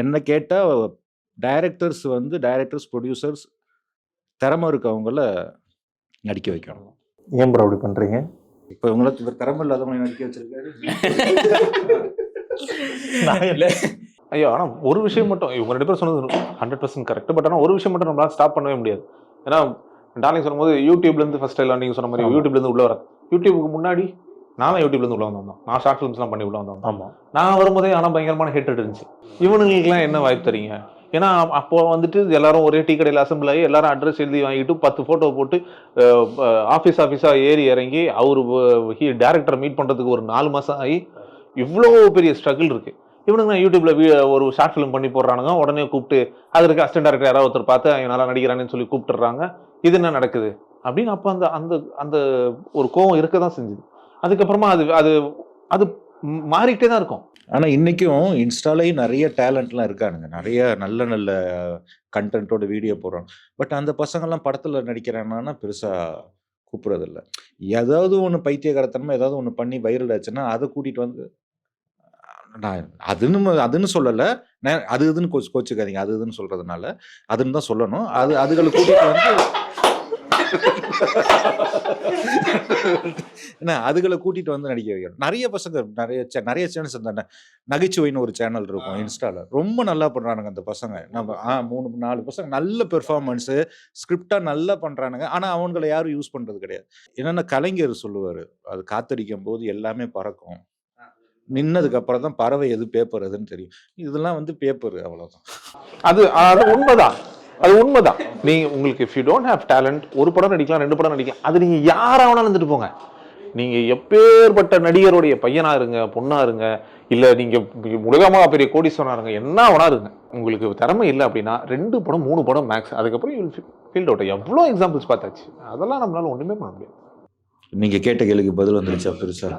என்ன கேட்டா directors, producers திறமை இருக்கவங்கள நடிக்க வைக்கணும். ஏன் ப்ரோ அப்படி பண்றீங்க? இப்ப உங்களுக்கு இவர் திறமை இல்லாதவங்க நடிக்க வச்சிருக்காரு. ஐயோ, ஆனா ஒரு விஷயம் மட்டும் இவங்க 2 பேரும் சொன்னது 100% கரெக்ட். பட் ஆனா ஒரு விஷயம் மட்டும் நம்மளால ஸ்டாப் பண்ணவே முடியாது. ஏன்னா டார்லிங் சொல்லும்போது யூடியூப்ல இருந்து ஃபர்ஸ்ட் எல்லாம் நீங்க சொன்ன மாதிரி யூடியூப்ல இருந்து உள்ள வர, யூடியூபுக்கு முன்னாடி நான் யூடியூப்ல இருந்து உள்ள வந்தோம். நான் ஷார்ட் ஃபிலிம்ஸ்லாம் பண்ணி உள்ள வந்தோம். ஆமா, நான் வரும்போதே ஆனா பயங்கரமான ஹேட்டட் இருந்துச்சு. இவனுங்களுக்குலாம் என்ன வாய்ப்பு தரீங்க? ஏன்னா அப்போ வந்துட்டு எல்லாரும் ஒரே டீ கடையில் அசம்பிள் ஆகி எல்லாரும் அட்ரஸ் எழுதி வாங்கிட்டு 10 போட்டோ போட்டு ஆஃபீஸா ஏறி இறங்கி அவரு டேரக்டரை மீட் பண்றதுக்கு ஒரு 4 மாசம் ஆகி இவ்வளோ பெரிய ஸ்ட்ரகிள் இருக்கு. இவனுங்க யூடியூப்ல ஒரு ஷார்ட் ஃபிலிம் பண்ணி போடுறானுங்க, உடனே கூப்பிட்டு அதற்கு அசிஸ்டன்ட் டேரக்டர் யாராவது ஒருத்தர் பார்த்து அவன் நல்லா நடிக்கிறான்னு சொல்லி கூப்பிட்டுறாங்க. இது என்ன நடக்குது அப்படின்னு அப்போ அந்த அந்த அந்த ஒரு கோவம் இருக்க தான் செஞ்சுது. அதுக்கப்புறமா அது அது அது மாறிக்கிட்டே தான் இருக்கும். ஆனா இன்னைக்கும் இன்ஸ்டாலையும் நிறைய டேலண்ட்லாம் இருக்கானுங்க, நிறைய நல்ல நல்ல கண்டென்ட்டோட வீடியோ போடுறாங்க. பட் அந்த பசங்கள்லாம் படத்துல நடிக்கிறாங்கன்னா பெருசா கூப்பிடுறதில்ல. ஏதாவது ஒன்று பைத்தியகாரத்தனமா ஏதாவது ஒன்று பண்ணி வைரல் ஆச்சுன்னா அதை கூட்டிட்டு வந்து நான் அதுன்னு சொல்லலை, அது இதுன்னு கோச்சுக்காதீங்க, அது இதுன்னு சொல்றதுனால அதுன்னு தான் சொல்லணும். அதுகளை கூட்டிட்டு வந்து என்ன அதுகளை கூட்டிட்டு வந்து நடிக்க வைக்கணும். நிறைய பசங்க நிறைய சேனல்ஸ் இந்த நகைச்சுவைன்னு ஒரு சேனல் இருக்கும் இன்ஸ்டால, ரொம்ப நல்லா பண்றானுங்க அந்த பசங்க. நம்ம 3-4 பசங்க நல்ல பெர்ஃபார்மன்ஸு, ஸ்கிரிப்டா நல்லா பண்றானுங்க. ஆனா அவங்களை யாரும் யூஸ் பண்றது கிடையாது. என்னன்னா கலைஞர் சொல்லுவாரு, அது காத்தடிக்கும் போது எல்லாமே பறக்கும், நின்னதுக்கு அப்புறம் தான் பறவை எது பேப்பர் எதுன்னு தெரியும். இதெல்லாம் வந்து பேப்பர், அவ்வளவுதான். அது உண்மைதான், அது உண்மைதான். நீங்க உங்களுக்கு if you don't have talent, ஒரு படம் நடிக்கலாம், 2 படம் நடிக்கலாம், அது நீங்க யாராவனாலும் இருந்துட்டு போங்க. நீங்க எப்பேற்பட்ட நடிகருடைய பையனா இருங்க, பொண்ணா இருங்க, இல்ல நீங்க உலகமா பெரிய கோடீஸ்வரனா இருங்க, என்ன வேணா இருங்க, உங்களுக்கு திறமை இல்லை அப்படின்னா 2 படம் 3 படம் மேக்ஸ், அதுக்கப்புறம் ஃபீல்ட் அவுட். எவ்வளோ எக்ஸாம்பிள்ஸ் பார்த்தாச்சு. அதெல்லாம் நம்மளால ஒண்ணுமே பண்ண முடியாது. நீங்க கேட்ட கேள்விக்கு பதில் வந்துருச்சா பெருசா?